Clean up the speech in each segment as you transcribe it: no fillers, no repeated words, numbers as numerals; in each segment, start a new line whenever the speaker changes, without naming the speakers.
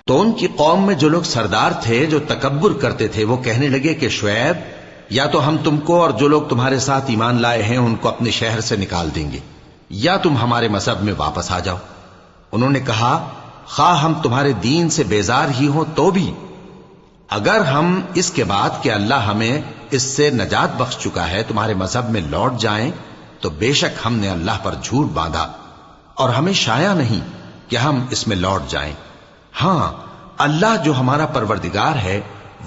تو ان کی قوم میں جو لوگ سردار تھے جو تکبر کرتے تھے وہ کہنے لگے کہ شعیب، یا تو ہم تم کو اور جو لوگ تمہارے ساتھ ایمان لائے ہیں ان کو اپنے شہر سے نکال دیں گے، یا تم ہمارے مذہب میں واپس آ جاؤ۔ انہوں نے کہا خواہ ہم تمہارے دین سے بیزار ہی ہوں تو بھی، اگر ہم اس کے بعد کہ اللہ ہمیں اس سے نجات بخش چکا ہے تمہارے مذہب میں لوٹ جائیں تو بے شک ہم نے اللہ پر جھوٹ باندھا اور ہمیں شایع نہیں کہ ہم اس میں لوٹ جائیں۔ ہاں، اللہ جو ہمارا پروردگار ہے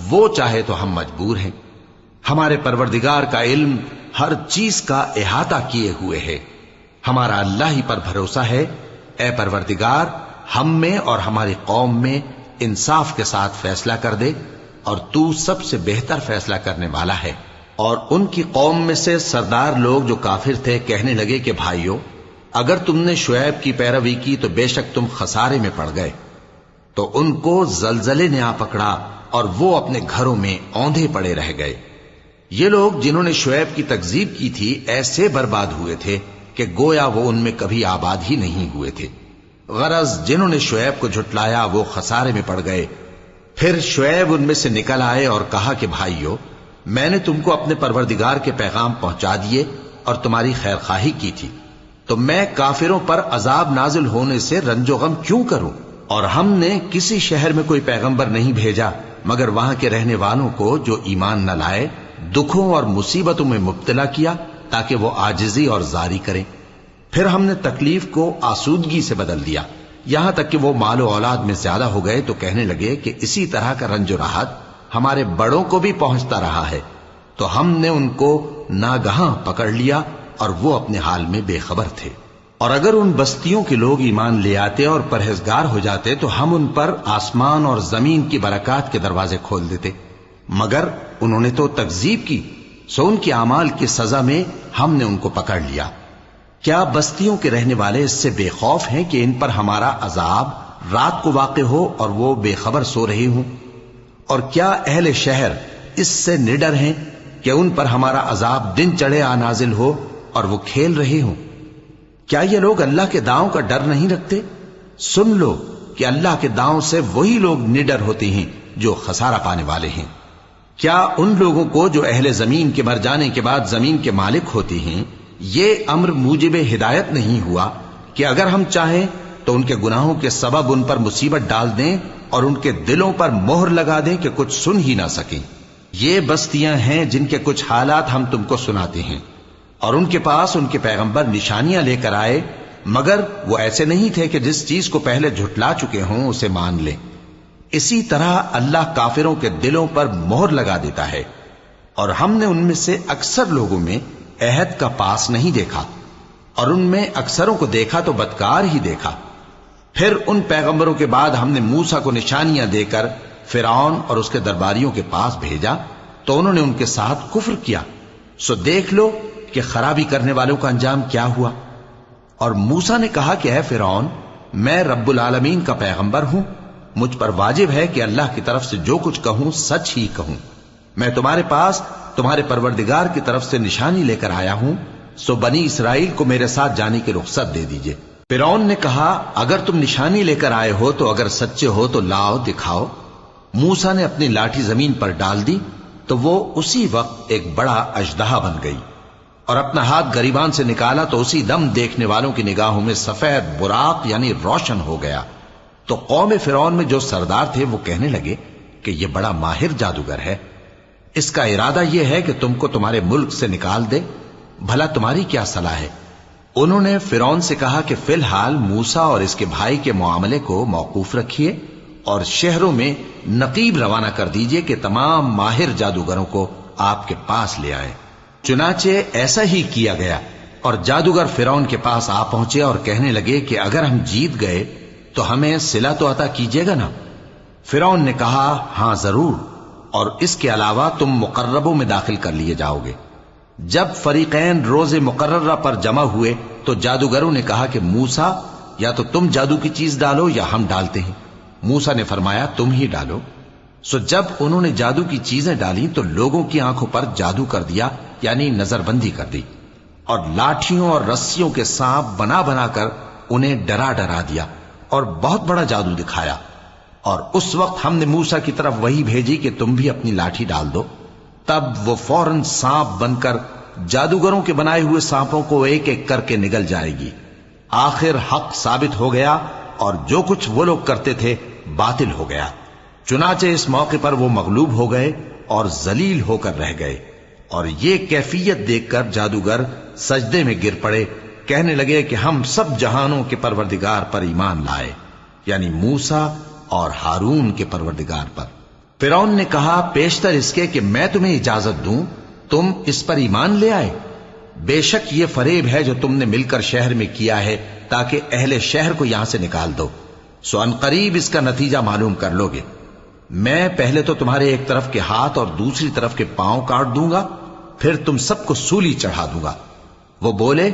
وہ چاہے تو ہم مجبور ہیں۔ ہمارے پروردگار کا علم ہر چیز کا احاطہ کیے ہوئے ہے، ہمارا اللہ ہی پر بھروسہ ہے۔ اے پروردگار، ہم میں اور ہماری قوم میں انصاف کے ساتھ فیصلہ کر دے، اور تو سب سے بہتر فیصلہ کرنے والا ہے۔ اور ان کی قوم میں سے سردار لوگ جو کافر تھے کہنے لگے کہ بھائیو، اگر تم نے شعیب کی پیروی کی تو بے شک تم خسارے میں پڑ گئے۔ تو ان کو زلزلے نے آ پکڑا اور وہ اپنے گھروں میں اوندھے پڑے رہ گئے۔ یہ لوگ جنہوں نے شعیب کی تکذیب کی تھی ایسے برباد ہوئے تھے کہ گویا وہ ان میں کبھی آباد ہی نہیں ہوئے تھے۔ غرض جنہوں نے شعیب کو جھٹلایا وہ خسارے میں پڑ گئے۔ پھر شعیب ان میں سے نکل آئے اور کہا کہ بھائیو، میں نے تم کو اپنے پروردگار کے پیغام پہنچا دیے اور تمہاری خیر خواہی کی تھی، تو میں کافروں پر عذاب نازل ہونے سے رنج و غم کیوں کروں؟ اور ہم نے کسی شہر میں کوئی پیغمبر نہیں بھیجا مگر وہاں کے رہنے والوں کو جو ایمان نہ لائے دکھوں اور مصیبتوں میں مبتلا کیا تاکہ وہ عاجزی اور زاری کریں۔ پھر ہم نے تکلیف کو آسودگی سے بدل دیا، یہاں تک کہ وہ مال و اولاد میں زیادہ ہو گئے تو کہنے لگے کہ اسی طرح کا رنج و راحت ہمارے بڑوں کو بھی پہنچتا رہا ہے۔ تو ہم نے ان کو ناگہاں پکڑ لیا اور وہ اپنے حال میں بے خبر تھے۔ اور اگر ان بستیوں کے لوگ ایمان لے آتے اور پرہیزگار ہو جاتے تو ہم ان پر آسمان اور زمین کی برکات کے دروازے کھول دیتے، مگر انہوں نے تو تکذیب کی، سو ان کے اعمال کی سزا میں ہم نے ان کو پکڑ لیا۔ کیا بستیوں کے رہنے والے اس سے بے خوف ہیں کہ ان پر ہمارا عذاب رات کو واقع ہو اور وہ بے خبر سو رہے ہوں؟ اور کیا اہل شہر اس سے نڈر ہیں کہ ان پر ہمارا عذاب دن چڑھے آ نازل ہو اور وہ کھیل رہے ہوں؟ کیا یہ لوگ اللہ کے داؤں کا ڈر نہیں رکھتے؟ سن لو کہ اللہ کے داؤں سے وہی لوگ نڈر ہوتے ہیں جو خسارہ پانے والے ہیں۔ کیا ان لوگوں کو جو اہل زمین کے مر جانے کے بعد زمین کے مالک ہوتے ہیں یہ امر موجب ہدایت نہیں ہوا کہ اگر ہم چاہیں تو ان کے گناہوں کے سبب ان پر مصیبت ڈال دیں اور ان کے دلوں پر مہر لگا دیں کہ کچھ سن ہی نہ سکیں؟ یہ بستیاں ہیں جن کے کچھ حالات ہم تم کو سناتے ہیں، اور ان کے پاس ان کے پیغمبر نشانیاں لے کر آئے، مگر وہ ایسے نہیں تھے کہ جس چیز کو پہلے جھٹلا چکے ہوں اسے مان لیں۔ اسی طرح اللہ کافروں کے دلوں پر مہر لگا دیتا ہے، اور ہم نے ان میں سے اکثر لوگوں میں عہد کا پاس نہیں دیکھا، اور ان میں اکثروں کو دیکھا تو بدکار ہی دیکھا۔ پھر ان پیغمبروں کے بعد ہم نے موسیٰ کو نشانیاں دے کر فرعون اور اس کے درباریوں کے پاس بھیجا تو انہوں نے ان کے ساتھ کفر کیا، سو دیکھ لو کہ خرابی کرنے والوں کا انجام کیا ہوا۔ اور موسیٰ نے کہا کہ اے فرعون، میں رب العالمین کا پیغمبر ہوں، مجھ پر واجب ہے کہ اللہ کی طرف سے جو کچھ کہوں سچ ہی کہوں۔ میں تمہارے پاس تمہارے پروردگار کی طرف سے نشانی لے کر آیا ہوں، سو بنی اسرائیل کو میرے ساتھ جانے کی رخصت دے دیجئے۔ فرعون نے کہا اگر تم نشانی لے کر آئے ہو تو اگر سچے ہو تو لاؤ دکھاؤ۔ موسیٰ نے اپنی لاٹھی زمین پر ڈال دی تو وہ اسی وقت ایک بڑا اژدہا بن گئی، اور اپنا ہاتھ گریبان سے نکالا تو اسی دم دیکھنے والوں کی نگاہوں میں سفید براق یعنی روشن ہو گیا۔ تو قوم فرعون میں جو سردار تھے وہ کہنے لگے کہ یہ بڑا ماہر جادوگر ہے، اس کا ارادہ یہ ہے کہ تم کو تمہارے ملک سے نکال دے، بھلا تمہاری کیا صلاح ہے؟ انہوں نے فرعون سے کہا کہ فی الحال موسیٰ اور اس کے بھائی کے معاملے کو موقوف رکھیے اور شہروں میں نقیب روانہ کر دیجئے کہ تمام ماہر جادوگروں کو آپ کے پاس لے آئیں۔ چنانچہ ایسا ہی کیا گیا، اور جادوگر فرعون کے پاس آ پہنچے اور کہنے لگے کہ اگر ہم جیت گئے تو ہمیں صلہ تو عطا کیجیے گا نا؟ فرعون نے کہا ہاں ضرور، اور اس کے علاوہ تم مقربوں میں داخل کر لیے جاؤ گے۔ جب فریقین روز مقررہ پر جمع ہوئے تو جادوگروں نے کہا کہ موسیٰ یا تو تم جادو کی چیز ڈالو یا ہم ڈالتے ہیں۔ موسیٰ نے فرمایا تم ہی ڈالو۔ سو جب انہوں نے جادو کی چیزیں ڈالیں تو لوگوں کی آنکھوں پر جادو کر دیا، یعنی نظر بندی کر دی، اور لاٹھیوں اور رسیوں کے سانپ بنا بنا کر انہیں ڈرا ڈرا دیا اور بہت بڑا جادو دکھایا، اور اس وقت ہم نے موسیٰ کی طرف وہی بھیجی کہ تم بھی اپنی لاٹھی ڈال دو، تب وہ فوراً سانپ بن کر جادوگروں کے بنائے ہوئے سانپوں کو ایک ایک کر کے نگل جائے گی۔ آخر حق ثابت ہو گیا اور جو کچھ وہ لوگ کرتے تھے باطل ہو گیا۔ چنانچہ اس موقع پر وہ مغلوب ہو گئے اور ذلیل ہو کر رہ گئے، اور یہ کیفیت دیکھ کر جادوگر سجدے میں گر پڑے، کہنے لگے کہ ہم سب جہانوں کے پروردگار پر ایمان لائے، یعنی موسیٰ اور ہارون کے پروردگار پر۔ فرعون نے کہا پیشتر اس کے کہ میں تمہیں اجازت دوں تم اس پر ایمان لے آئے؟ بے شک یہ فریب ہے جو تم نے مل کر شہر میں کیا ہے تاکہ اہل شہر کو یہاں سے نکال دو، سو ان قریب اس کا نتیجہ معلوم کر لو گے۔ میں پہلے تو تمہارے ایک طرف کے ہاتھ اور دوسری طرف کے پاؤں کاٹ دوں گا، پھر تم سب کو سولی چڑھا دوں گا۔ وہ بولے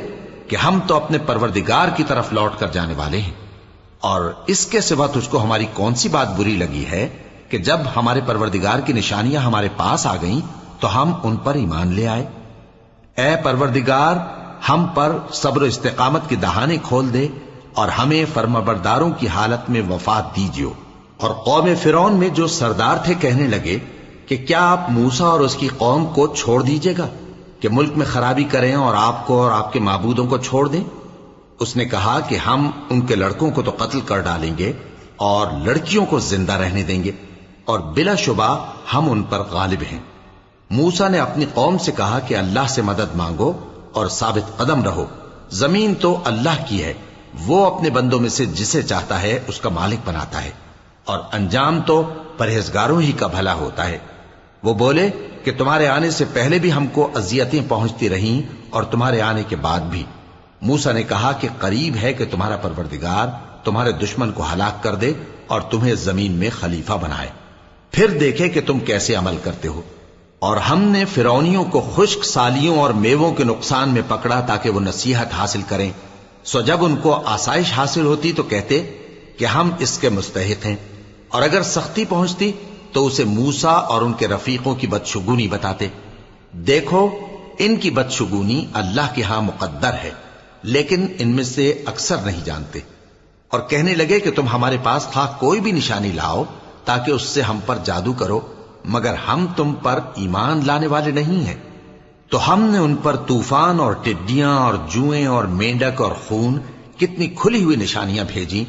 کہ ہم تو اپنے پروردگار کی طرف لوٹ کر جانے والے ہیں، اور اس کے سوا تجھ کو ہماری کون سی بات بری لگی ہے کہ جب ہمارے پروردگار کی نشانیاں ہمارے پاس آ گئیں تو ہم ان پر ایمان لے آئے؟ اے پروردگار، ہم پر صبر و استقامت کے دہانے کھول دے اور ہمیں فرمانبرداروں کی حالت میں وفات دیجیو۔ اور قوم فرعون میں جو سردار تھے کہنے لگے کہ کیا آپ موسیٰ اور اس کی قوم کو چھوڑ دیجیے گا کہ ملک میں خرابی کریں اور آپ کو اور آپ کے معبودوں کو چھوڑ دیں؟ اس نے کہا کہ ہم ان کے لڑکوں کو تو قتل کر ڈالیں گے اور لڑکیوں کو زندہ رہنے دیں گے، اور بلا شبہ ہم ان پر غالب ہیں۔ موسیٰ نے اپنی قوم سے کہا کہ اللہ سے مدد مانگو اور ثابت قدم رہو، زمین تو اللہ کی ہے، وہ اپنے بندوں میں سے جسے چاہتا ہے اس کا مالک بناتا ہے، اور انجام تو پرہیزگاروں ہی کا بھلا ہوتا ہے۔ وہ بولے کہ تمہارے آنے سے پہلے بھی ہم کو اذیتیں پہنچتی رہیں اور تمہارے آنے کے بعد بھی۔ موسیٰ نے کہا کہ قریب ہے کہ تمہارا پروردگار تمہارے دشمن کو ہلاک کر دے اور تمہیں زمین میں خلیفہ بنائے، پھر دیکھے کہ تم کیسے عمل کرتے ہو۔ اور ہم نے فرعونیوں کو خشک سالیوں اور میووں کے نقصان میں پکڑا تاکہ وہ نصیحت حاصل کریں، سو جب ان کو آسائش حاصل ہوتی تو کہتے کہ ہم اس کے مستحق ہیں، اور اگر سختی پہنچتی تو اسے موسیٰ اور ان کے رفیقوں کی بدشگونی بتاتے۔ دیکھو ان کی بدشگونی اللہ کے ہاں مقدر ہے، لیکن ان میں سے اکثر نہیں جانتے۔ اور کہنے لگے کہ تم ہمارے پاس خواہ کوئی بھی نشانی لاؤ تاکہ اس سے ہم پر جادو کرو، مگر ہم تم پر ایمان لانے والے نہیں ہیں۔ تو ہم نے ان پر طوفان اور ٹڈیاں اور جوئیں اور مینڈک اور خون کتنی کھلی ہوئی نشانیاں بھیجیں،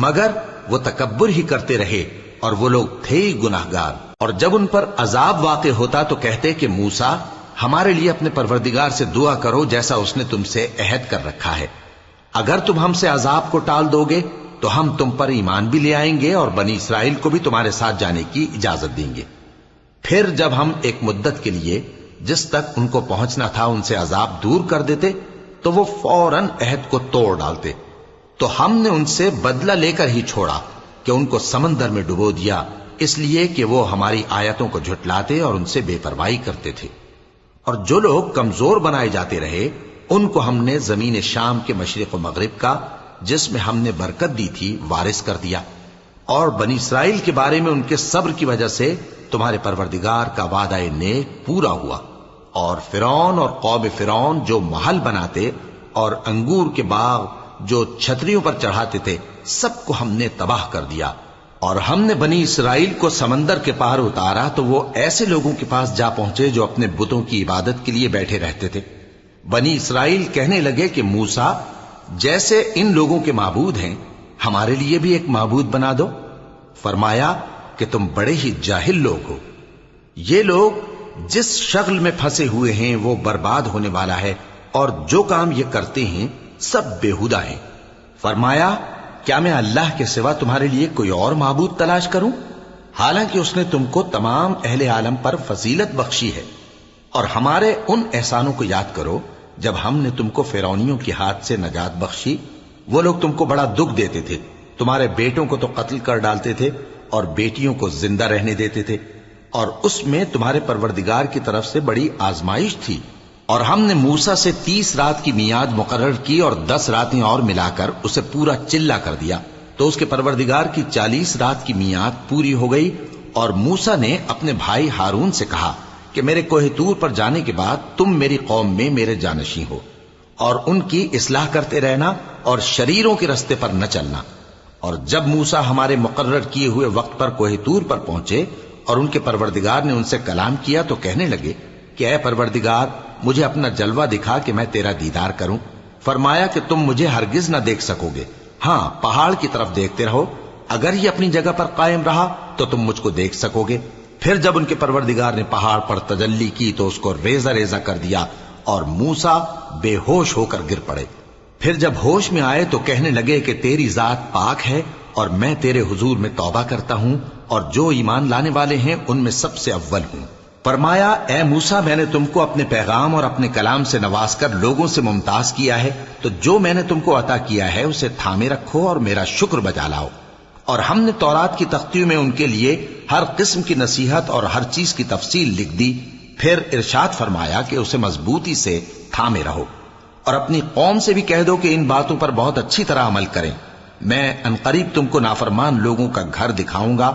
مگر وہ تکبر ہی کرتے رہے اور وہ لوگ تھے ہی گناہگار۔ اور جب ان پر عذاب واقع ہوتا تو کہتے کہ موسیٰ ہمارے لیے اپنے پروردگار سے دعا کرو جیسا اس نے تم سے عہد کر رکھا ہے، اگر تم ہم سے عذاب کو ٹال دو گے تو ہم تم پر ایمان بھی لے آئیں گے اور بنی اسرائیل کو بھی تمہارے ساتھ جانے کی اجازت دیں گے۔ پھر جب ہم ایک مدت کے لیے جس تک ان کو پہنچنا تھا ان سے عذاب دور کر دیتے تو وہ فوراً عہد کو توڑ ڈالتے، تو ہم نے ان سے بدلہ لے کر ہی چھوڑا کہ ان کو سمندر میں ڈبو دیا، اس لیے کہ وہ ہماری آیتوں کو جھٹلاتے اور ان سے بے پرواہی کرتے تھے۔ اور جو لوگ کمزور بنائے جاتے رہے ان کو ہم نے زمین شام کے مشرق و مغرب کا جس میں ہم نے برکت دی تھی وارث کر دیا، اور بنی اسرائیل کے بارے میں ان کے صبر کی وجہ سے تمہارے پروردگار کا وعدہ نیک پورا ہوا۔ اور فرعون اور قوم فرعون جو محل بناتے اور انگور کے باغ جو چھتریوں پر چڑھاتے تھے سب کو ہم نے تباہ کر دیا۔ اور ہم نے بنی اسرائیل کو سمندر کے پار اتارا تو وہ ایسے لوگوں کے پاس جا پہنچے جو اپنے بتوں کی عبادت کے لیے بیٹھے رہتے تھے۔ بنی اسرائیل کہنے لگے کہ موسیٰ جیسے ان لوگوں کے معبود ہیں ہمارے لیے بھی ایک معبود بنا دو۔ فرمایا کہ تم بڑے ہی جاہل لوگ ہو، یہ لوگ جس شغل میں پھنسے ہوئے ہیں وہ برباد ہونے والا ہے، اور جو کام یہ کرتے ہیں سب بےہودہ ہیں۔ فرمایا کیا میں اللہ کے سوا تمہارے لیے کوئی اور معبود تلاش کروں، حالانکہ اس نے تم کو تمام اہل عالم پر فضیلت بخشی ہے۔ اور ہمارے ان احسانوں کو یاد کرو جب ہم نے تم کو فرعونیوں کے ہاتھ سے نجات بخشی، وہ لوگ تم کو بڑا دکھ دیتے تھے، تمہارے بیٹوں کو تو قتل کر ڈالتے تھے اور بیٹیوں کو زندہ رہنے دیتے تھے، اور اس میں تمہارے پروردگار کی طرف سے بڑی آزمائش تھی۔ اور ہم نے موسیٰ سے 30 رات کی میعاد مقرر کی اور 10 راتیں اور ملا کر اسے پورا چلا کر دیا، تو اس کے پروردگار کی 40 رات کی میعاد پوری ہو گئی۔ اور موسیٰ نے اپنے بھائی ہارون سے کہا کہ میرے کوہ طور پر جانے کے بعد تم میری قوم میں میرے جانشین ہو، اور ان کی اصلاح کرتے رہنا اور شریروں کے رستے پر نہ چلنا، اور جب موسیٰ ہمارے مقرر کیے ہوئے وقت پر کوہ طور پر پہنچے اور ان کے پروردگار نے ان سے کلام کیا تو کہنے لگے کہ اے پروردگار مجھے اپنا جلوہ دکھا کہ میں تیرا دیدار کروں۔ فرمایا کہ تم مجھے ہرگز نہ دیکھ سکو گے، ہاں پہاڑ کی طرف دیکھتے رہو، اگر یہ اپنی جگہ پر قائم رہا تو تم مجھ کو دیکھ سکو گے۔ پھر جب ان کے پروردگار نے پہاڑ پر تجلی کی تو اس کو ریزہ ریزہ کر دیا اور موسیٰ بے ہوش ہو کر گر پڑے۔ پھر جب ہوش میں آئے تو کہنے لگے کہ تیری ذات پاک ہے اور میں تیرے حضور میں توبہ کرتا ہوں اور جو ایمان لانے والے ہیں ان میں سب سے اول ہوں۔ فرمایا اے موسیٰ میں نے تم کو اپنے پیغام اور اپنے کلام سے نواز کر لوگوں سے ممتاز کیا ہے، تو جو میں نے تم کو عطا کیا ہے اسے تھامے رکھو اور میرا شکر بجا لاؤ۔ اور ہم نے تورات کی تختیوں میں ان کے لیے ہر قسم کی نصیحت اور ہر چیز کی تفصیل لکھ دی۔ پھر ارشاد فرمایا کہ اسے مضبوطی سے تھامے رہو اور اپنی قوم سے بھی کہہ دو کہ ان باتوں پر بہت اچھی طرح عمل کریں۔ میں انقریب تم کو نافرمان لوگوں کا گھر دکھاؤں گا،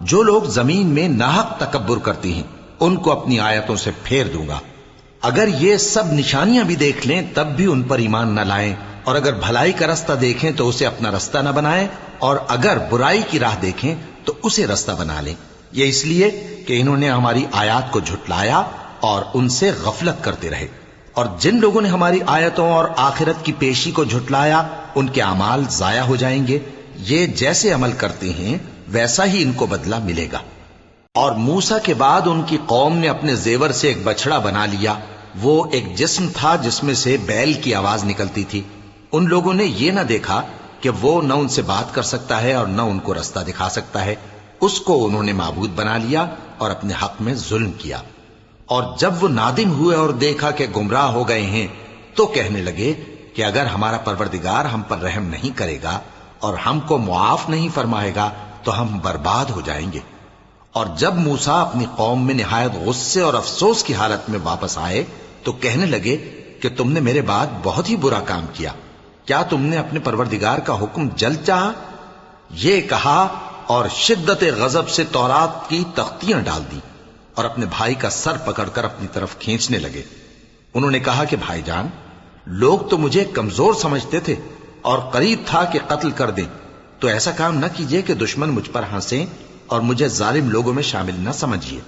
جو لوگ زمین میں ناحق تکبر کرتی ہیں ان کو اپنی آیتوں سے پھیر دوں گا۔ اگر یہ سب نشانیاں بھی دیکھ لیں تب بھی ان پر ایمان نہ لائیں، اور اگر بھلائی کا رستہ دیکھیں تو اسے اپنا رستہ نہ بنائیں، اور اگر برائی کی راہ دیکھیں تو اسے رستہ بنا لیں۔ یہ اس لیے کہ انہوں نے ہماری آیات کو جھٹلایا اور ان سے غفلت کرتے رہے، اور جن لوگوں نے ہماری آیتوں اور آخرت کی پیشی کو جھٹلایا ان کے اعمال ضائع ہو جائیں گے۔ یہ جیسے عمل کرتے ہیں ویسا ہی ان کو بدلہ ملے گا۔ اور موسیٰ کے بعد ان کی قوم نے اپنے زیور سے ایک بچڑا بنا لیا، وہ ایک جسم تھا جس میں سے بیل کی آواز نکلتی تھی۔ ان لوگوں نے یہ نہ دیکھا کہ وہ نہ ان سے بات کر سکتا ہے اور نہ ان کو رستہ دکھا سکتا ہے، اس کو انہوں نے معبود بنا لیا اور اپنے حق میں ظلم کیا۔ اور جب وہ نادم ہوئے اور دیکھا کہ گمراہ ہو گئے ہیں تو کہنے لگے کہ اگر ہمارا پروردگار ہم پر رحم نہیں کرے گا اور ہم کو معاف نہیں فرمائے گا تو ہم برباد ہو جائیں گے۔ اور جب موسیٰ اپنی قوم میں نہایت غصے اور افسوس کی حالت میں واپس آئے تو کہنے لگے کہ تم نے میرے بعد بہت ہی برا کام کیا، کیا تم نے اپنے پروردگار کا حکم جلد چاہا؟ یہ کہا اور شدت غضب سے تورات کی تختیاں ڈال دی اور اپنے بھائی کا سر پکڑ کر اپنی طرف کھینچنے لگے۔ انہوں نے کہا کہ بھائی جان، لوگ تو مجھے کمزور سمجھتے تھے اور قریب تھا کہ قتل کر دیں، تو ایسا کام نہ کیجیے کہ دشمن مجھ پر ہنسیں اور مجھے ظالم لوگوں میں شامل نہ سمجھیے۔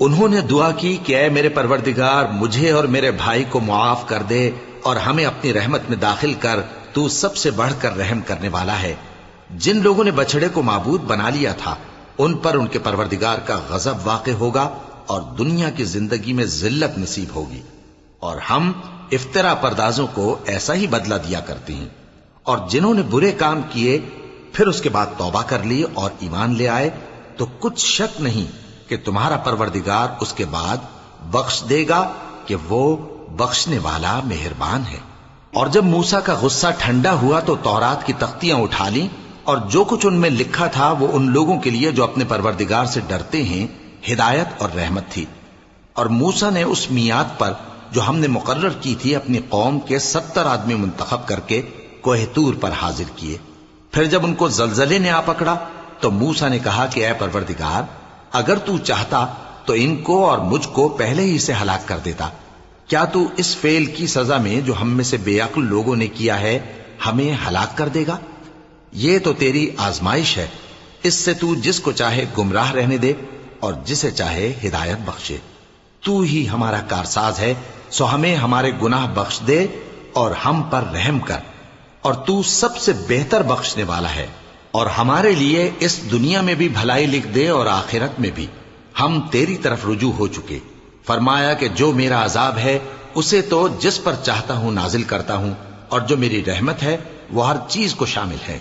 انہوں نے دعا کی کہ اے میرے پروردگار مجھے اور میرے بھائی کو معاف کر دے اور ہمیں اپنی رحمت میں داخل کر، تو سب سے بڑھ کر رحم کرنے والا ہے۔ جن لوگوں نے بچڑے کو معبود بنا لیا تھا ان پر ان کے پروردگار کا غضب واقع ہوگا اور دنیا کی زندگی میں ذلت نصیب ہوگی، اور ہم افترا پردازوں کو ایسا ہی بدلہ دیا کرتے ہیں۔ اور جنہوں نے برے کام کیے پھر اس کے بعد توبہ کر لی اور ایمان لے آئے تو کچھ شک نہیں کہ تمہارا پروردگار اس کے بعد بخش دے گا کہ وہ بخشنے والا مہربان ہے۔ اور جب موسیٰ کا غصہ ٹھنڈا ہوا تو تورات کی تختیاں اٹھا لیں، اور جو کچھ ان میں لکھا تھا وہ ان لوگوں کے لیے جو اپنے پروردگار سے ڈرتے ہیں ہدایت اور رحمت تھی۔ اور موسیٰ نے اس میعاد پر جو ہم نے مقرر کی تھی اپنی قوم کے 70 آدمی منتخب کر کے کوہ طور پر حاضر کیے۔ پھر جب ان کو زلزلے نے آ پکڑا تو موسیٰ نے کہا کہ اے پروردگار اگر تو چاہتا تو ان کو اور مجھ کو پہلے ہی سے ہلاک کر دیتا، کیا تو اس فعل کی سزا میں جو ہم میں سے بے عقل لوگوں نے کیا ہے ہمیں ہلاک کر دے گا؟ یہ تو تیری آزمائش ہے، اس سے تو جس کو چاہے گمراہ رہنے دے اور جسے چاہے ہدایت بخشے۔ تو ہی ہمارا کارساز ہے، سو ہمیں ہمارے گناہ بخش دے اور ہم پر رحم کر، اور تو سب سے بہتر بخشنے والا ہے، اور ہمارے لیے اس دنیا میں بھی بھلائی لکھ دے اور آخرت میں بھی، ہم تیری طرف رجوع ہو چکے۔ فرمایا کہ جو میرا عذاب ہے اسے تو جس پر چاہتا ہوں نازل کرتا ہوں، اور جو میری رحمت ہے وہ ہر چیز کو شامل ہے۔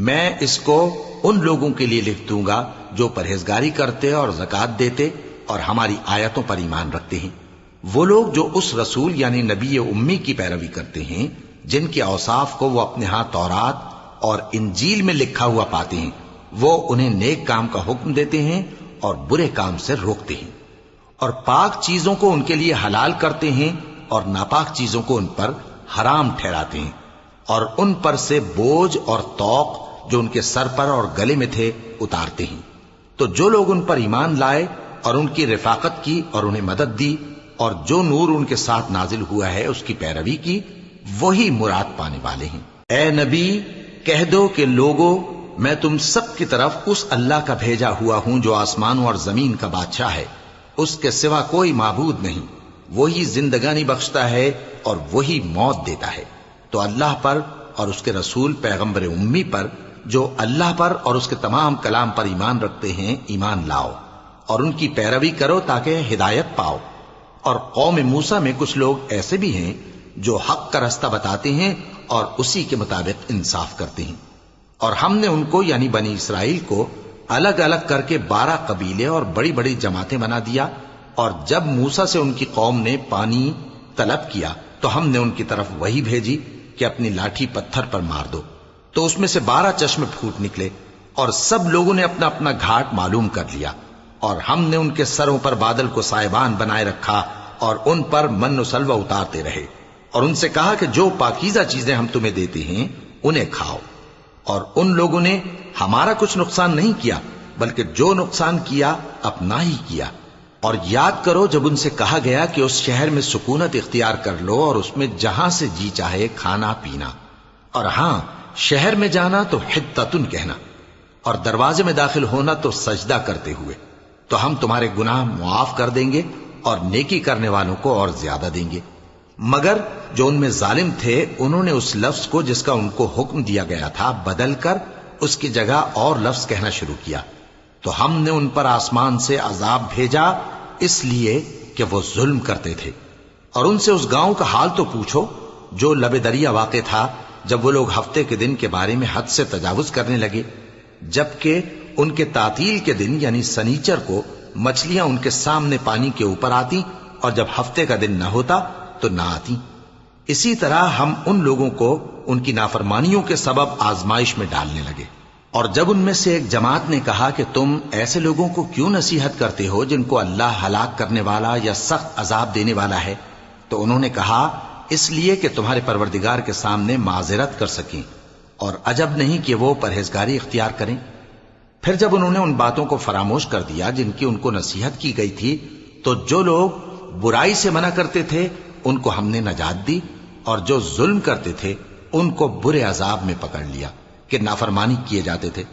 میں اس کو ان لوگوں کے لیے لکھ دوں گا جو پرہیزگاری کرتے اور زکوٰۃ دیتے اور ہماری آیتوں پر ایمان رکھتے ہیں، وہ لوگ جو اس رسول یعنی نبی امی کی پیروی کرتے ہیں جن کے اوصاف کو وہ اپنے ہاں تورات اور انجیل میں لکھا ہوا پاتے ہیں، وہ انہیں نیک کام کا حکم دیتے ہیں اور برے کام سے روکتے ہیں، اور پاک چیزوں کو ان کے لیے حلال کرتے ہیں اور ناپاک چیزوں کو ان پر حرام ٹھہراتے ہیں، اور ان پر سے بوجھ اور طوق جو ان کے سر پر اور گلے میں تھے اتارتے ہیں۔ تو جو لوگ ان پر ایمان لائے اور ان کی رفاقت کی اور انہیں مدد دی اور جو نور ان کے ساتھ نازل ہوا ہے اس کی پیروی کی، وہی مراد پانے والے ہیں۔ اے نبی کہہ دو کہ لوگوں میں تم سب کی طرف اس اللہ کا بھیجا ہوا ہوں جو آسمانوں اور زمین کا بادشاہ ہے، اس کے سوا کوئی معبود نہیں، وہی زندگانی بخشتا ہے اور وہی موت دیتا ہے۔ تو اللہ پر اور اس کے رسول پیغمبر امی پر جو اللہ پر اور اس کے تمام کلام پر ایمان رکھتے ہیں ایمان لاؤ اور ان کی پیروی کرو تاکہ ہدایت پاؤ۔ اور قوم موسیٰ میں کچھ لوگ ایسے بھی ہیں جو حق کا رستہ بتاتے ہیں اور اسی کے مطابق انصاف کرتے ہیں۔ اور ہم نے ان کو یعنی بنی اسرائیل کو الگ الگ کر کے 12 قبیلے اور بڑی بڑی جماعتیں بنا دیا، اور جب موسیٰ سے ان کی قوم نے پانی طلب کیا تو ہم نے ان کی طرف وہی بھیجی کہ اپنی لاٹھی پتھر پر مار دو، تو اس میں سے 12 چشمے پھوٹ نکلے، اور سب لوگوں نے اپنا اپنا گھاٹ معلوم کر لیا۔ اور ہم نے ان کے سروں پر بادل کو سائبان بنائے رکھا اور ان پر من و سلوہ اتارتے رہے، اور ان سے کہا کہ جو پاکیزہ چیزیں ہم تمہیں دیتے ہیں انہیں کھاؤ۔ اور ان لوگوں نے ہمارا کچھ نقصان نہیں کیا، بلکہ جو نقصان کیا اپنا ہی کیا۔ اور یاد کرو جب ان سے کہا گیا کہ اس شہر میں سکونت اختیار کر لو اور اس میں جہاں سے جی چاہے کھانا پینا، اور ہاں شہر میں جانا تو حطتن کہنا، اور دروازے میں داخل ہونا تو سجدہ کرتے ہوئے، تو ہم تمہارے گناہ معاف کر دیں گے اور نیکی کرنے والوں کو اور زیادہ دیں گے۔ مگر جو ان میں ظالم تھے انہوں نے اس لفظ کو جس کا ان کو حکم دیا گیا تھا بدل کر اس کی جگہ اور لفظ کہنا شروع کیا، تو ہم نے ان پر آسمان سے عذاب بھیجا اس لیے کہ وہ ظلم کرتے تھے۔ اور ان سے اس گاؤں کا حال تو پوچھو جو لب دریا واقع تھا، جب وہ لوگ ہفتے کے دن کے بارے میں حد سے تجاوز کرنے لگے، جبکہ ان کے تعطیل کے دن یعنی سنیچر کو مچھلیاں ان کے سامنے پانی کے اوپر آتی، اور جب ہفتے کا دن نہ ہوتا تو نہ آتی۔ اسی طرح ہم ان لوگوں کو ان کی نافرمانیوں کے سبب آزمائش میں ڈالنے لگے۔ اور جب ان میں سے ایک جماعت نے کہا کہ تم ایسے لوگوں کو کیوں نصیحت کرتے ہو جن کو اللہ ہلاک کرنے والا یا سخت عذاب دینے والا ہے، تو انہوں نے کہا اس لیے کہ تمہارے پروردگار کے سامنے معذرت کر سکیں، اور عجب نہیں کہ وہ پرہیزگاری اختیار کریں۔ پھر جب انہوں نے ان باتوں کو فراموش کر دیا جن کی ان کو نصیحت کی گئی تھی، تو جو لوگ برائی سے منع کرتے تھے ان کو ہم نے نجات دی، اور جو ظلم کرتے تھے ان کو برے عذاب میں پکڑ لیا کہ نافرمانی کیے جاتے تھے۔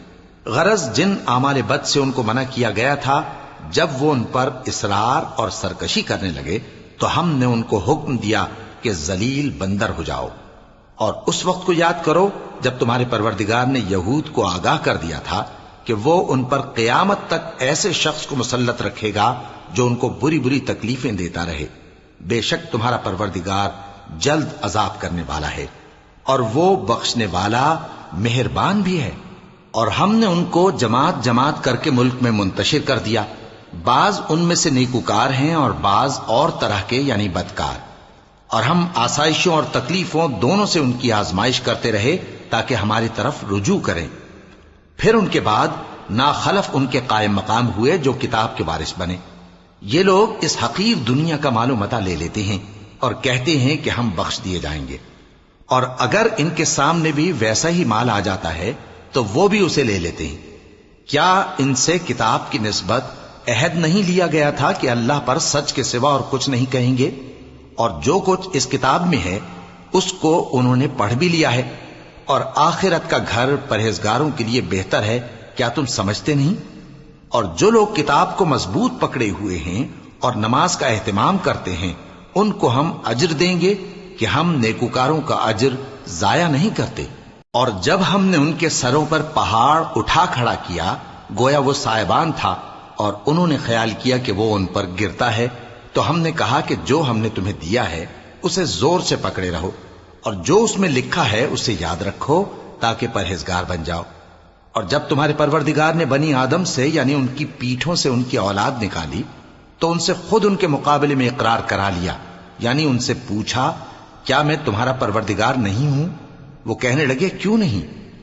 غرض جن اعمال بد سے ان کو منع کیا گیا تھا، جب وہ ان پر اصرار اور سرکشی کرنے لگے تو ہم نے ان کو حکم دیا کہ ذلیل بندر ہو جاؤ۔ اور اس وقت کو یاد کرو جب تمہارے پروردگار نے یہود کو آگاہ کر دیا تھا کہ وہ ان پر قیامت تک ایسے شخص کو مسلط رکھے گا جو ان کو بری بری تکلیفیں دیتا رہے۔ بے شک تمہارا پروردگار جلد عذاب کرنے والا ہے، اور وہ بخشنے والا مہربان بھی ہے۔ اور ہم نے ان کو جماعت جماعت کر کے ملک میں منتشر کر دیا، بعض ان میں سے نیکوکار ہیں اور بعض اور طرح کے یعنی بدکار۔ اور ہم آسائشوں اور تکلیفوں دونوں سے ان کی آزمائش کرتے رہے تاکہ ہماری طرف رجوع کریں۔ پھر ان کے بعد ناخلف ان کے قائم مقام ہوئے جو کتاب کے وارث بنے۔ یہ لوگ اس حقیر دنیا کا مال و متاع لے لیتے ہیں اور کہتے ہیں کہ ہم بخش دیے جائیں گے، اور اگر ان کے سامنے بھی ویسا ہی مال آ جاتا ہے تو وہ بھی اسے لے لیتے ہیں۔ کیا ان سے کتاب کی نسبت عہد نہیں لیا گیا تھا کہ اللہ پر سچ کے سوا اور کچھ نہیں کہیں گے؟ اور جو کچھ اس کتاب میں ہے اس کو انہوں نے پڑھ بھی لیا ہے، اور آخرت کا گھر پرہیزگاروں کے لیے بہتر ہے، کیا تم سمجھتے نہیں؟ اور جو لوگ کتاب کو مضبوط پکڑے ہوئے ہیں اور نماز کا اہتمام کرتے ہیں ان کو ہم اجر دیں گے کہ ہم نیکوکاروں کا اجر ضائع نہیں کرتے۔ اور جب ہم نے ان کے سروں پر پہاڑ اٹھا کھڑا کیا گویا وہ سائبان تھا، اور انہوں نے خیال کیا کہ وہ ان پر گرتا ہے، تو ہم نے کہا کہ جو ہم نے تمہیں دیا ہے اسے زور سے پکڑے رہو، اور جو اس میں لکھا ہے اسے یاد رکھو تاکہ پرہیزگار بن جاؤ۔ اور جب تمہارے پروردگار نے بنی آدم سے یعنی ان کی پیٹھوں سے ان کی اولاد نکالی تو ان سے خود ان کے مقابلے میں اقرار کرا لیا، یعنی ان سے پوچھا کیا میں تمہارا پروردگار نہیں ہوں؟ وہ کہنے لگے کیوں نہیں،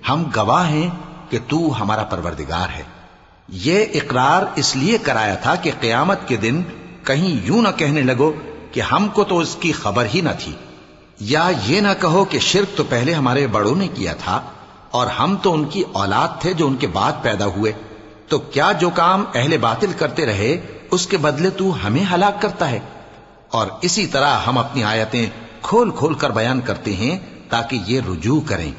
ہم گواہ ہیں کہ تو ہمارا پروردگار ہے۔ یہ اقرار اس لیے کرایا تھا کہ قیامت کے دن کہیں یوں نہ کہنے لگو کہ ہم کو تو اس کی خبر ہی نہ تھی، یا یہ نہ کہو کہ شرک تو پہلے ہمارے بڑوں نے کیا تھا اور ہم تو ان کی اولاد تھے جو ان کے بعد پیدا ہوئے، تو کیا جو کام اہل باطل کرتے رہے اس کے بدلے تو ہمیں ہلاک کرتا ہے؟ اور اسی طرح ہم اپنی آیتیں کھول کھول کر بیان کرتے ہیں تاکہ یہ رجوع کریں۔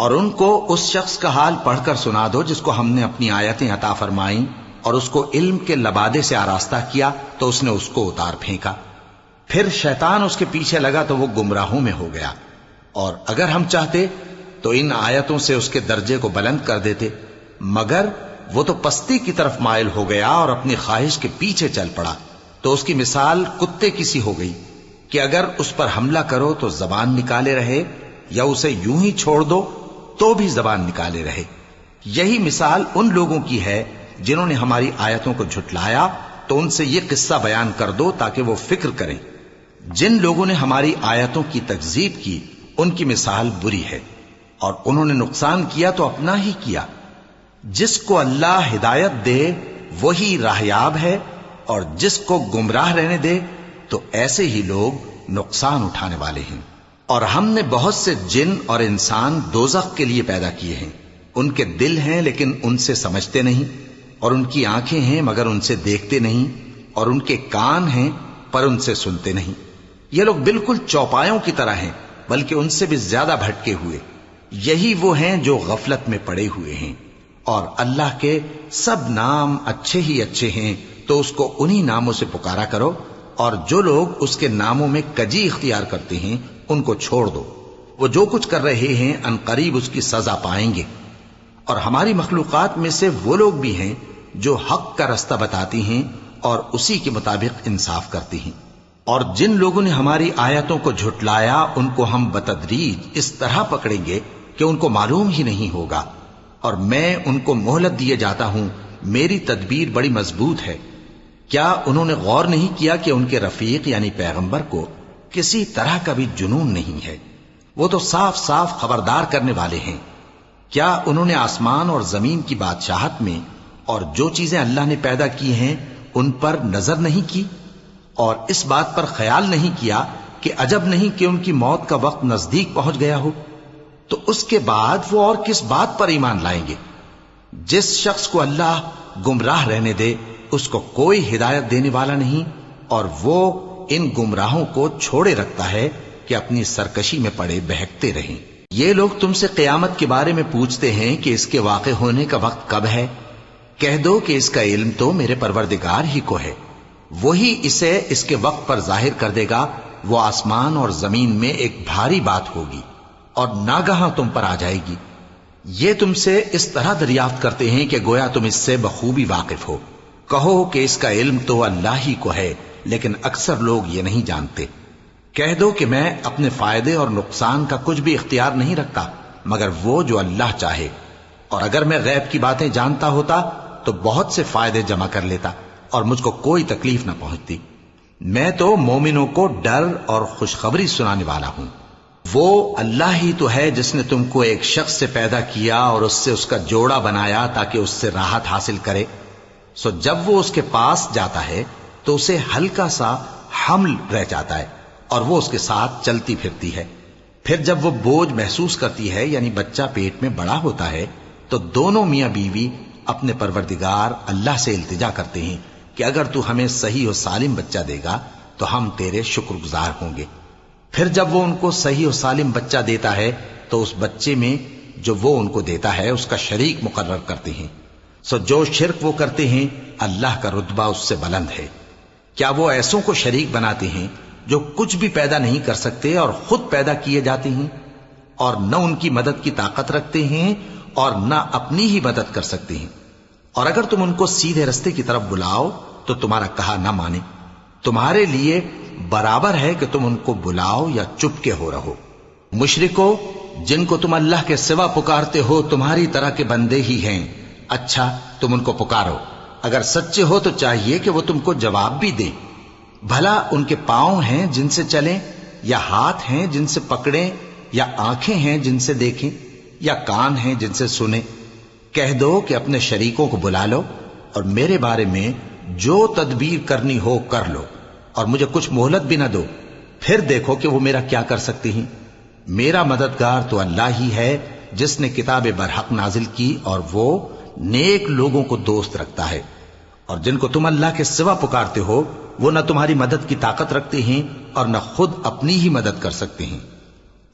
اور ان کو اس شخص کا حال پڑھ کر سنا دو جس کو ہم نے اپنی آیتیں عطا فرمائیں اور اس کو علم کے لبادے سے آراستہ کیا تو اس نے اس کو اتار پھینکا، پھر شیطان اس کے پیچھے لگا تو وہ گمراہوں میں ہو گیا، اور اگر ہم چاہتے تو ان آیتوں سے اس کے درجے کو بلند کر دیتے، مگر وہ تو پستی کی طرف مائل ہو گیا اور اپنی خواہش کے پیچھے چل پڑا، تو اس کی مثال کتے کی سی ہو گئی کہ اگر اس پر حملہ کرو تو زبان نکالے رہے، یا اسے یوں ہی چھوڑ دو تو بھی زبان نکالے رہے۔ یہی مثال ان لوگوں کی ہے جنہوں نے ہماری آیتوں کو جھٹلایا، تو ان سے یہ قصہ بیان کر دو تاکہ وہ فکر کریں۔ جن لوگوں نے ہماری آیتوں کی تکذیب کی ان کی مثال بری ہے، اور انہوں نے نقصان کیا تو اپنا ہی کیا۔ جس کو اللہ ہدایت دے وہی راہیاب ہے، اور جس کو گمراہ رہنے دے تو ایسے ہی لوگ نقصان اٹھانے والے ہیں۔ اور ہم نے بہت سے جن اور انسان دوزخ کے لیے پیدا کیے ہیں، ان کے دل ہیں لیکن ان سے سمجھتے نہیں، اور ان کی آنکھیں ہیں مگر ان سے دیکھتے نہیں، اور ان کے کان ہیں پر ان سے سنتے نہیں۔ یہ لوگ بالکل چوپایوں کی طرح ہیں، بلکہ ان سے بھی زیادہ بھٹکے ہوئے۔ یہی وہ ہیں جو غفلت میں پڑے ہوئے ہیں۔ اور اللہ کے سب نام اچھے ہی اچھے ہیں، تو اس کو انہی ناموں سے پکارا کرو، اور جو لوگ اس کے ناموں میں کجی اختیار کرتے ہیں ان کو چھوڑ دو۔ وہ جو کچھ کر رہے ہیں ان قریب اس کی سزا پائیں گے۔ اور ہماری مخلوقات میں سے وہ لوگ بھی ہیں جو حق کا رستہ بتاتی ہیں اور اسی کے مطابق انصاف کرتی ہیں۔ اور جن لوگوں نے ہماری آیتوں کو جھٹلایا ان کو ہم بتدریج اس طرح پکڑیں گے کہ ان کو معلوم ہی نہیں ہوگا، اور میں ان کو مہلت دیے جاتا ہوں، میری تدبیر بڑی مضبوط ہے۔ کیا انہوں نے غور نہیں کیا کہ ان کے رفیق یعنی پیغمبر کو کسی طرح کا بھی جنون نہیں ہے؟ وہ تو صاف صاف خبردار کرنے والے ہیں۔ کیا انہوں نے آسمان اور زمین کی بادشاہت میں اور جو چیزیں اللہ نے پیدا کی ہیں ان پر نظر نہیں کی، اور اس بات پر خیال نہیں کیا کہ عجب نہیں کہ ان کی موت کا وقت نزدیک پہنچ گیا ہو؟ تو اس کے بعد وہ اور کس بات پر ایمان لائیں گے؟ جس شخص کو اللہ گمراہ رہنے دے اس کو کوئی ہدایت دینے والا نہیں، اور وہ ان گمراہوں کو چھوڑے رکھتا ہے کہ اپنی سرکشی میں پڑے بہکتے رہیں۔ یہ لوگ تم سے قیامت کے بارے میں پوچھتے ہیں کہ اس کے واقع ہونے کا وقت کب ہے؟ کہہ دو کہ اس کا علم تو میرے پروردگار ہی کو ہے، وہی اسے اس کے وقت پر ظاہر کر دے گا۔ وہ آسمان اور زمین میں ایک بھاری بات ہوگی اور ناگہاں تم پر آ جائے گی۔ یہ تم سے اس طرح دریافت کرتے ہیں کہ گویا تم اس سے بخوبی واقف ہو۔ کہو کہ اس کا علم تو اللہ ہی کو ہے، لیکن اکثر لوگ یہ نہیں جانتے۔ کہہ دو کہ میں اپنے فائدے اور نقصان کا کچھ بھی اختیار نہیں رکھتا مگر وہ جو اللہ چاہے، اور اگر میں غیب کی باتیں جانتا ہوتا تو بہت سے فائدے جمع کر لیتا اور مجھ کو کوئی تکلیف نہ پہنچتی۔ میں تو مومنوں کو ڈر اور خوشخبری سنانے والا ہوں۔ وہ اللہ ہی تو ہے جس نے تم کو ایک شخص سے پیدا کیا اور اس سے اس کا جوڑا بنایا تاکہ اس سے راحت حاصل کرے۔ سو جب وہ اس کے پاس جاتا ہے تو اسے ہلکا سا حمل رہ جاتا ہے اور وہ اس کے ساتھ چلتی پھرتی ہے۔ پھر جب وہ بوجھ محسوس کرتی ہے یعنی بچہ پیٹ میں بڑا ہوتا ہے تو دونوں میاں بیوی اپنے پروردگار اللہ سے التجا کرتے ہیں کہ اگر تو ہمیں صحیح و سالم بچہ دے گا تو ہم تیرے شکر گزار ہوں گے۔ پھر جب وہ ان کو صحیح و سالم بچہ دیتا ہے تو اس بچے میں جو وہ ان کو دیتا ہے اس کا شریک مقرر کرتے ہیں۔ سو جو شرک وہ کرتے ہیں اللہ کا رتبہ اس سے بلند ہے۔ کیا وہ ایسوں کو شریک بناتے ہیں جو کچھ بھی پیدا نہیں کر سکتے اور خود پیدا کیے جاتے ہیں، اور نہ ان کی مدد کی طاقت رکھتے ہیں اور نہ اپنی ہی مدد کر سکتے ہیں؟ اور اگر تم ان کو سیدھے رستے کی طرف بلاؤ تو تمہارا کہا نہ مانے۔ تمہارے لیے برابر ہے کہ تم ان کو بلاؤ یا چپ کے ہو رہو۔ مشرکو، جن کو تم اللہ کے سوا پکارتے ہو تمہاری طرح کے بندے ہی ہیں۔ اچھا تم ان کو پکارو، اگر سچے ہو تو چاہیے کہ وہ تم کو جواب بھی دیں۔ بھلا ان کے پاؤں ہیں جن سے چلیں، یا ہاتھ ہیں جن سے پکڑیں، یا آنکھیں ہیں جن سے دیکھیں، یا کان ہیں جن سے سنیں؟ کہہ دو کہ اپنے شریکوں کو بلا لو اور میرے بارے میں جو تدبیر کرنی ہو کر لو، اور مجھے کچھ مہلت بھی نہ دو، پھر دیکھو کہ وہ میرا کیا کر سکتے ہیں۔ میرا مددگار تو اللہ ہی ہے جس نے کتاب برحق نازل کی، اور وہ نیک لوگوں کو دوست رکھتا ہے۔ اور جن کو تم اللہ کے سوا پکارتے ہو وہ نہ تمہاری مدد کی طاقت رکھتے ہیں اور نہ خود اپنی ہی مدد کر سکتے ہیں۔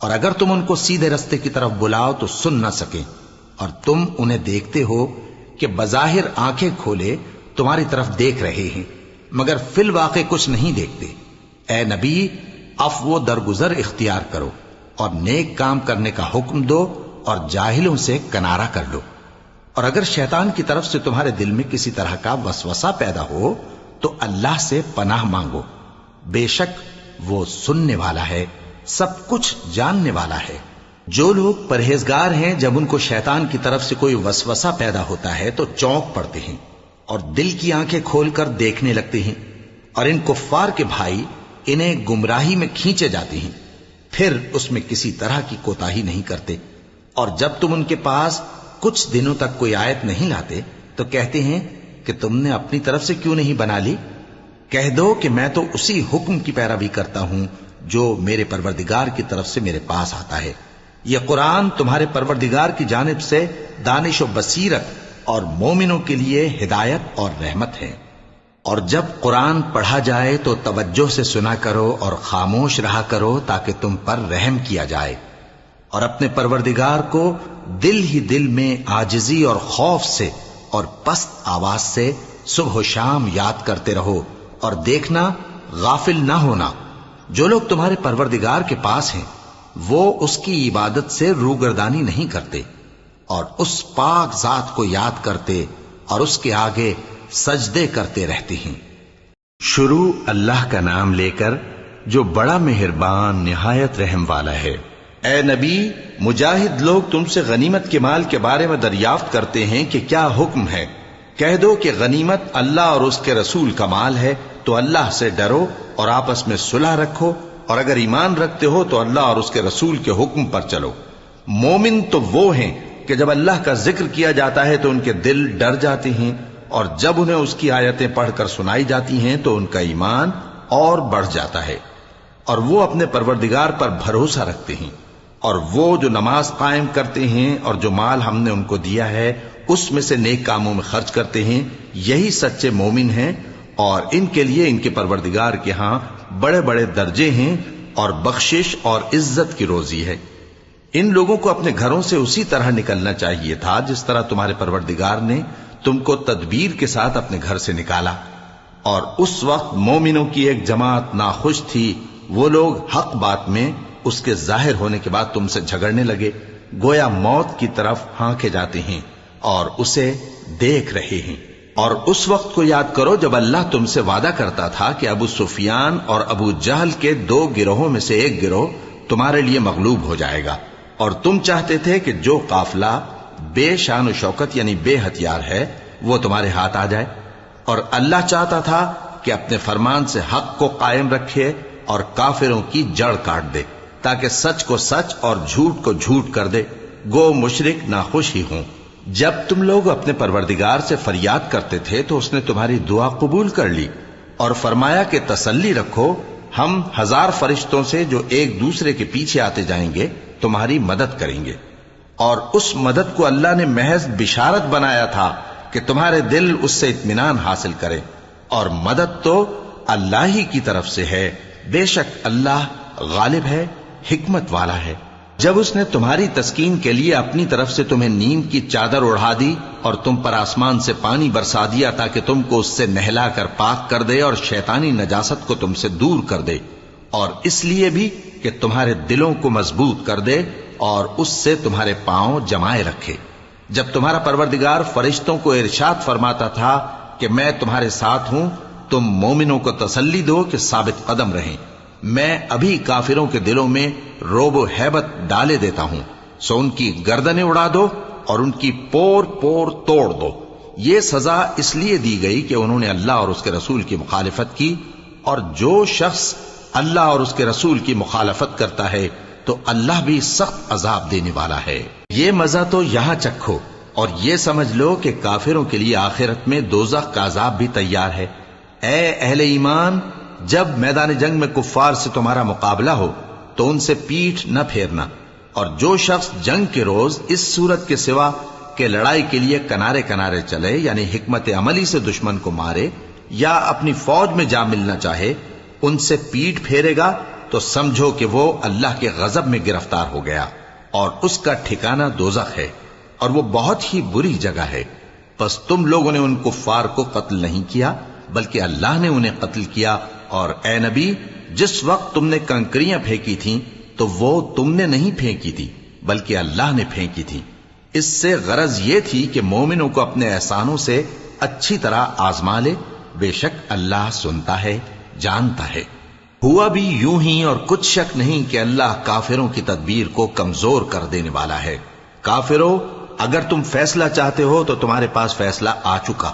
اور اگر تم ان کو سیدھے رستے کی طرف بلاؤ تو سن نہ سکیں، اور تم انہیں دیکھتے ہو کہ بظاہر آنکھیں کھولے تمہاری طرف دیکھ رہے ہیں مگر فی الواقع کچھ نہیں دیکھتے۔ اے نبی، عفو و درگزر اختیار کرو اور نیک کام کرنے کا حکم دو اور جاہلوں سے کنارہ کر لو۔ اور اگر شیطان کی طرف سے تمہارے دل میں کسی طرح کا وسوسہ پیدا ہو تو اللہ سے پناہ مانگو، بے شک وہ سننے والا ہے، سب کچھ جاننے والا ہے۔ جو لوگ پرہیزگار ہیں جب ان کو شیطان کی طرف سے کوئی وسوسہ پیدا ہوتا ہے تو چونک پڑتے ہیں اور دل کی آنکھیں کھول کر دیکھنے لگتے ہیں، اور ان کفار کے بھائی انہیں گمراہی میں کھینچے جاتے ہیں، پھر اس میں کسی طرح کی کوتاہی نہیں کرتے۔ اور جب تم ان کے پاس کچھ دنوں تک کوئی آیت نہیں لاتے تو کہتے ہیں کہ تم نے اپنی طرف سے کیوں نہیں بنا لی؟ کہہ دو کہ میں تو اسی حکم کی پیروی کرتا ہوں جو میرے پروردگار کی طرف سے میرے پاس آتا ہے۔ یہ قرآن تمہارے پروردگار کی جانب سے دانش و بصیرت اور مومنوں کے لیے ہدایت اور رحمت ہے۔ اور جب قرآن پڑھا جائے تو توجہ سے سنا کرو اور خاموش رہا کرو تاکہ تم پر رحم کیا جائے، اور اپنے پروردگار کو دل ہی دل میں عاجزی اور خوف سے اور پست آواز سے صبح و شام یاد کرتے رہو، اور دیکھنا غافل نہ ہونا، جو لوگ تمہارے پروردگار کے پاس ہیں وہ اس کی عبادت سے روگردانی نہیں کرتے اور اس پاک ذات کو یاد کرتے اور اس کے آگے سجدے کرتے رہتے ہیں۔ شروع اللہ کا نام لے کر جو بڑا مہربان نہایت رحم والا ہے۔ اے نبی، مجاہد لوگ تم سے غنیمت کے مال کے بارے میں دریافت کرتے ہیں کہ کیا حکم ہے۔ کہہ دو کہ غنیمت اللہ اور اس کے رسول کا مال ہے، تو اللہ سے ڈرو اور آپس میں صلح رکھو، اور اگر ایمان رکھتے ہو تو اللہ اور اس کے رسول کے حکم پر چلو۔ مومن تو وہ ہیں کہ جب اللہ کا ذکر کیا جاتا ہے تو ان کے دل ڈر جاتے ہیں، اور جب انہیں اس کی آیتیں پڑھ کر سنائی جاتی ہیں تو ان کا ایمان اور بڑھ جاتا ہے، اور وہ اپنے پروردگار پر بھروسہ رکھتے ہیں، اور وہ جو نماز قائم کرتے ہیں اور جو مال ہم نے ان کو دیا ہے اس میں سے نیک کاموں میں خرچ کرتے ہیں، یہی سچے مومن ہیں، اور ان کے لیے ان کے پروردگار کے ہاں بڑے بڑے درجے ہیں اور بخشش اور عزت کی روزی ہے۔ ان لوگوں کو اپنے گھروں سے اسی طرح نکلنا چاہیے تھا جس طرح تمہارے پروردگار نے تم کو تدبیر کے ساتھ اپنے گھر سے نکالا، اور اس وقت مومنوں کی ایک جماعت ناخوش تھی، وہ لوگ حق بات میں اس کے ظاہر ہونے کے بعد تم سے جھگڑنے لگے، گویا موت کی طرف ہانکے جاتے ہیں اور اسے دیکھ رہے ہیں۔ اور اس وقت کو یاد کرو جب اللہ تم سے وعدہ کرتا تھا کہ ابو سفیان اور ابو جہل کے 2 گروہوں میں سے ایک گروہ تمہارے لیے مغلوب ہو جائے گا، اور تم چاہتے تھے کہ جو قافلہ بے شان و شوکت یعنی بے ہتھیار ہے وہ تمہارے ہاتھ آ جائے، اور اللہ چاہتا تھا کہ اپنے فرمان سے حق کو قائم رکھے اور کافروں کی جڑ کاٹ دے، تاکہ سچ کو سچ اور جھوٹ کو جھوٹ کر دے، گو مشرک ناخوش ہی ہوں۔ جب تم لوگ اپنے پروردگار سے فریاد کرتے تھے تو اس نے تمہاری دعا قبول کر لی اور فرمایا کہ تسلی رکھو، ہم 1000 فرشتوں سے جو ایک دوسرے کے پیچھے آتے جائیں گے تمہاری مدد کریں گے۔ اور اس مدد کو اللہ نے محض بشارت بنایا تھا کہ تمہارے دل اس سے اطمینان حاصل کرے، اور مدد تو اللہ ہی کی طرف سے ہے، بے شک اللہ غالب ہے، حکمت والا ہے۔ جب اس نے تمہاری تسکین کے لیے اپنی طرف سے تمہیں نیند کی چادر اڑھا دی اور تم پر آسمان سے پانی برسا دیا تاکہ تم کو اس سے نہلا کر پاک کر دے اور شیطانی نجاست کو تم سے دور کر دے، اور اس لیے بھی کہ تمہارے دلوں کو مضبوط کر دے اور اس سے تمہارے پاؤں جمائے رکھے، جب تمہارا پروردگار فرشتوں کو ارشاد فرماتا تھا کہ میں تمہارے ساتھ ہوں، تم مومنوں کو تسلی دو کہ ثابت قدم رہیں، میں ابھی کافروں کے دلوں میں روب و ہیبت ڈالے دیتا ہوں، سو ان کی گردنیں اڑا دو اور ان کی پور پور توڑ دو۔ یہ سزا اس لیے دی گئی کہ انہوں نے اللہ اور اس کے رسول کی مخالفت کی، اور جو شخص اللہ اور اس کے رسول کی مخالفت کرتا ہے تو اللہ بھی سخت عذاب دینے والا ہے۔ یہ مزہ تو یہاں چکھو، اور یہ سمجھ لو کہ کافروں کے لیے آخرت میں دوزخ کا عذاب بھی تیار ہے۔ اے اہل ایمان، جب میدان جنگ میں کفار سے تمہارا مقابلہ ہو تو ان سے پیٹھ نہ پھیرنا، اور جو شخص جنگ کے روز اس صورت کے سوا کہ لڑائی کے لیے کنارے کنارے چلے یعنی حکمت عملی سے دشمن کو مارے یا اپنی فوج میں جا ملنا چاہے، ان سے پیٹھ پھیرے گا تو سمجھو کہ وہ اللہ کے غضب میں گرفتار ہو گیا اور اس کا ٹھکانہ دوزخ ہے اور وہ بہت ہی بری جگہ ہے۔ پس تم لوگوں نے ان کفار کو قتل نہیں کیا بلکہ اللہ نے انہیں قتل کیا، اور اے نبی جس وقت تم نے کنکریاں پھینکی تھیں تو وہ تم نے نہیں پھینکی تھی بلکہ اللہ نے پھینکی تھی۔ اس سے غرض یہ تھی کہ مومنوں کو اپنے احسانوں سے اچھی طرح آزما لے، بے شک اللہ سنتا ہے، جانتا ہے۔ ہوا بھی یوں ہی اور کچھ شک نہیں کہ اللہ کافروں کی تدبیر کو کمزور کر دینے والا ہے۔ کافروں، اگر تم فیصلہ چاہتے ہو تو تمہارے پاس فیصلہ آ چکا،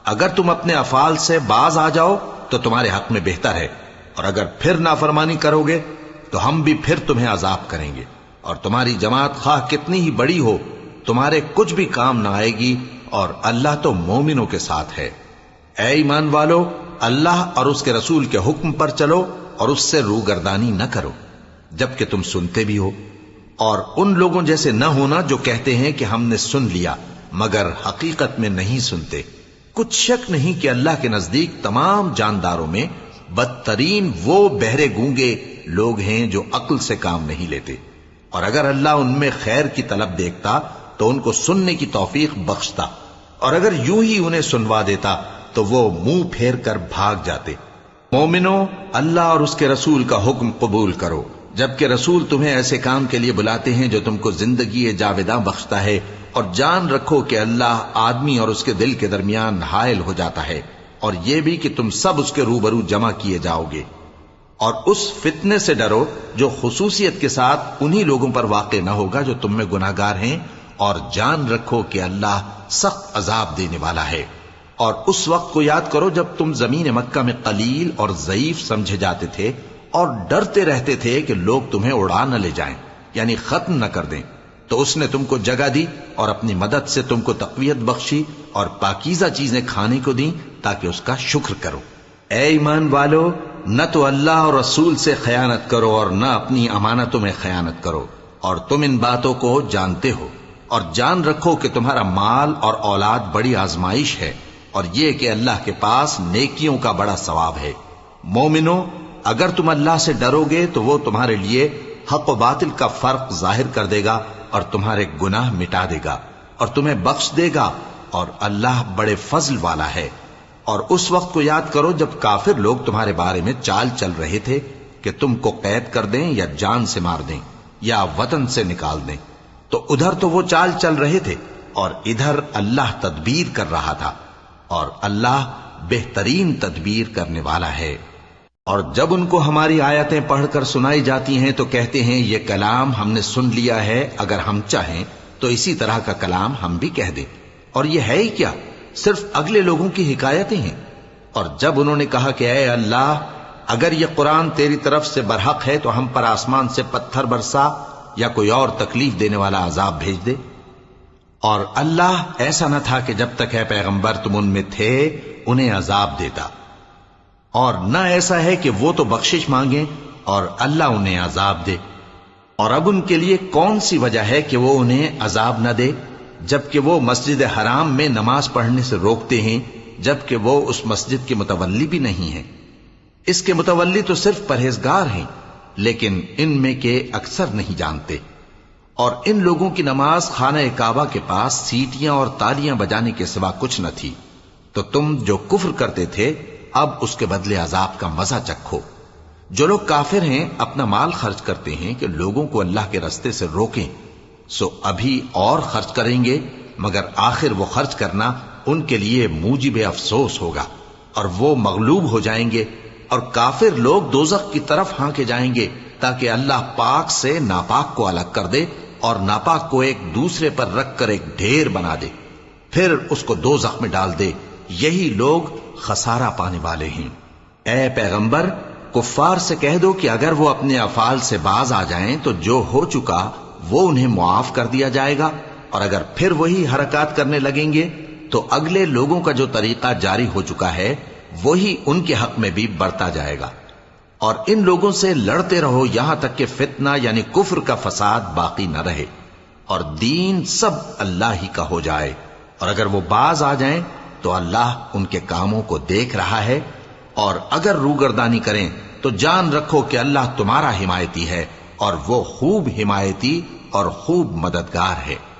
اگر تم اپنے افعال سے باز آ جاؤ تو تمہارے حق میں بہتر ہے، اور اگر پھر نافرمانی کرو گے تو ہم بھی پھر تمہیں عذاب کریں گے، اور تمہاری جماعت خواہ کتنی ہی بڑی ہو تمہارے کچھ بھی کام نہ آئے گی، اور اللہ تو مومنوں کے ساتھ ہے۔ اے ایمان والو، اللہ اور اس کے رسول کے حکم پر چلو اور اس سے روگردانی نہ کرو جبکہ تم سنتے بھی ہو، اور ان لوگوں جیسے نہ ہونا جو کہتے ہیں کہ ہم نے سن لیا مگر حقیقت میں نہیں سنتے۔ کچھ شک نہیں کہ اللہ کے نزدیک تمام جانداروں میں بدترین وہ بہرے گونگے لوگ ہیں جو عقل سے کام نہیں لیتے، اور اگر اللہ ان میں خیر کی طلب دیکھتا تو ان کو سننے کی توفیق بخشتا، اور اگر یوں ہی انہیں سنوا دیتا تو وہ منہ پھیر کر بھاگ جاتے۔ مومنوں، اللہ اور اس کے رسول کا حکم قبول کرو جبکہ رسول تمہیں ایسے کام کے لیے بلاتے ہیں جو تم کو زندگی جاوداں بخشتا ہے، اور جان رکھو کہ اللہ آدمی اور اس کے دل کے درمیان حائل ہو جاتا ہے، اور یہ بھی کہ تم سب اس کے روبرو جمع کیے جاؤ گے۔ اور اس فتنے سے ڈرو جو خصوصیت کے ساتھ انہی لوگوں پر واقع نہ ہوگا جو تم میں گناہ گار ہیں، اور جان رکھو کہ اللہ سخت عذاب دینے والا ہے۔ اور اس وقت کو یاد کرو جب تم زمین مکہ میں قلیل اور ضعیف سمجھے جاتے تھے اور ڈرتے رہتے تھے کہ لوگ تمہیں اڑا نہ لے جائیں، یعنی ختم نہ کر دیں، تو اس نے تم کو جگہ دی اور اپنی مدد سے تم کو تقویت بخشی اور پاکیزہ چیزیں کھانے کو دیں تاکہ اس کا شکر کرو۔ اے ایمان والو، نہ تو اللہ اور رسول سے خیانت کرو اور نہ اپنی امانتوں میں خیانت کرو، اور تم ان باتوں کو جانتے ہو، اور جان رکھو کہ تمہارا مال اور اولاد بڑی آزمائش ہے، اور یہ کہ اللہ کے پاس نیکیوں کا بڑا ثواب ہے۔ مومنو، اگر تم اللہ سے ڈرو گے تو وہ تمہارے لیے حق و باطل کا فرق ظاہر کر دے گا اور تمہارے گناہ مٹا دے گا اور تمہیں بخش دے گا، اور اللہ بڑے فضل والا ہے۔ اور اس وقت کو یاد کرو جب کافر لوگ تمہارے بارے میں چال چل رہے تھے کہ تم کو قید کر دیں یا جان سے مار دیں یا وطن سے نکال دیں، تو ادھر تو وہ چال چل رہے تھے اور ادھر اللہ تدبیر کر رہا تھا، اور اللہ بہترین تدبیر کرنے والا ہے۔ اور جب ان کو ہماری آیتیں پڑھ کر سنائی جاتی ہیں تو کہتے ہیں یہ کلام ہم نے سن لیا ہے، اگر ہم چاہیں تو اسی طرح کا کلام ہم بھی کہہ دیں، اور یہ ہے ہی کیا، صرف اگلے لوگوں کی حکایتیں ہیں۔ اور جب انہوں نے کہا کہ اے اللہ، اگر یہ قرآن تیری طرف سے برحق ہے تو ہم پر آسمان سے پتھر برسا یا کوئی اور تکلیف دینے والا عذاب بھیج دے۔ اور اللہ ایسا نہ تھا کہ جب تک اے پیغمبر تم ان میں تھے انہیں عذاب دیتا، اور نہ ایسا ہے کہ وہ تو بخشش مانگیں اور اللہ انہیں عذاب دے۔ اور اب ان کے لیے کون سی وجہ ہے کہ وہ انہیں عذاب نہ دے، جبکہ وہ مسجد حرام میں نماز پڑھنے سے روکتے ہیں، جبکہ وہ اس مسجد کے متولی بھی نہیں ہیں۔ اس کے متولی تو صرف پرہیزگار ہیں، لیکن ان میں کے اکثر نہیں جانتے۔ اور ان لوگوں کی نماز خانہ کعبہ کے پاس سیٹیاں اور تالیاں بجانے کے سوا کچھ نہ تھی، تو تم جو کفر کرتے تھے اب اس کے بدلے عذاب کا مزہ چکھو۔ جو لوگ کافر ہیں اپنا مال خرچ کرتے ہیں کہ لوگوں کو اللہ کے رستے سے روکیں، سو ابھی اور خرچ کریں گے، مگر آخر وہ خرچ کرنا ان کے لیے موجب افسوس ہوگا، اور وہ مغلوب ہو جائیں گے، اور کافر لوگ دوزخ کی طرف ہانکے جائیں گے تاکہ اللہ پاک سے ناپاک کو الگ کر دے اور ناپاک کو ایک دوسرے پر رکھ کر ایک ڈھیر بنا دے، پھر اس کو دوزخ میں ڈال دے۔ یہی لوگ خسارہ پانے والے ہیں۔ اے پیغمبر، کفار سے کہہ دو کہ اگر وہ اپنے افعال سے باز آ جائیں تو جو ہو چکا وہ انہیں معاف کر دیا جائے گا، اور اگر پھر وہی حرکات کرنے لگیں گے تو اگلے لوگوں کا جو طریقہ جاری ہو چکا ہے وہی ان کے حق میں بھی برتا جائے گا۔ اور ان لوگوں سے لڑتے رہو یہاں تک کہ فتنہ یعنی کفر کا فساد باقی نہ رہے اور دین سب اللہ ہی کا ہو جائے، اور اگر وہ باز آ جائیں تو اللہ ان کے کاموں کو دیکھ رہا ہے، اور اگر روگردانی کریں تو جان رکھو کہ اللہ تمہارا حمایتی ہے اور وہ خوب حمایتی اور خوب مددگار ہے۔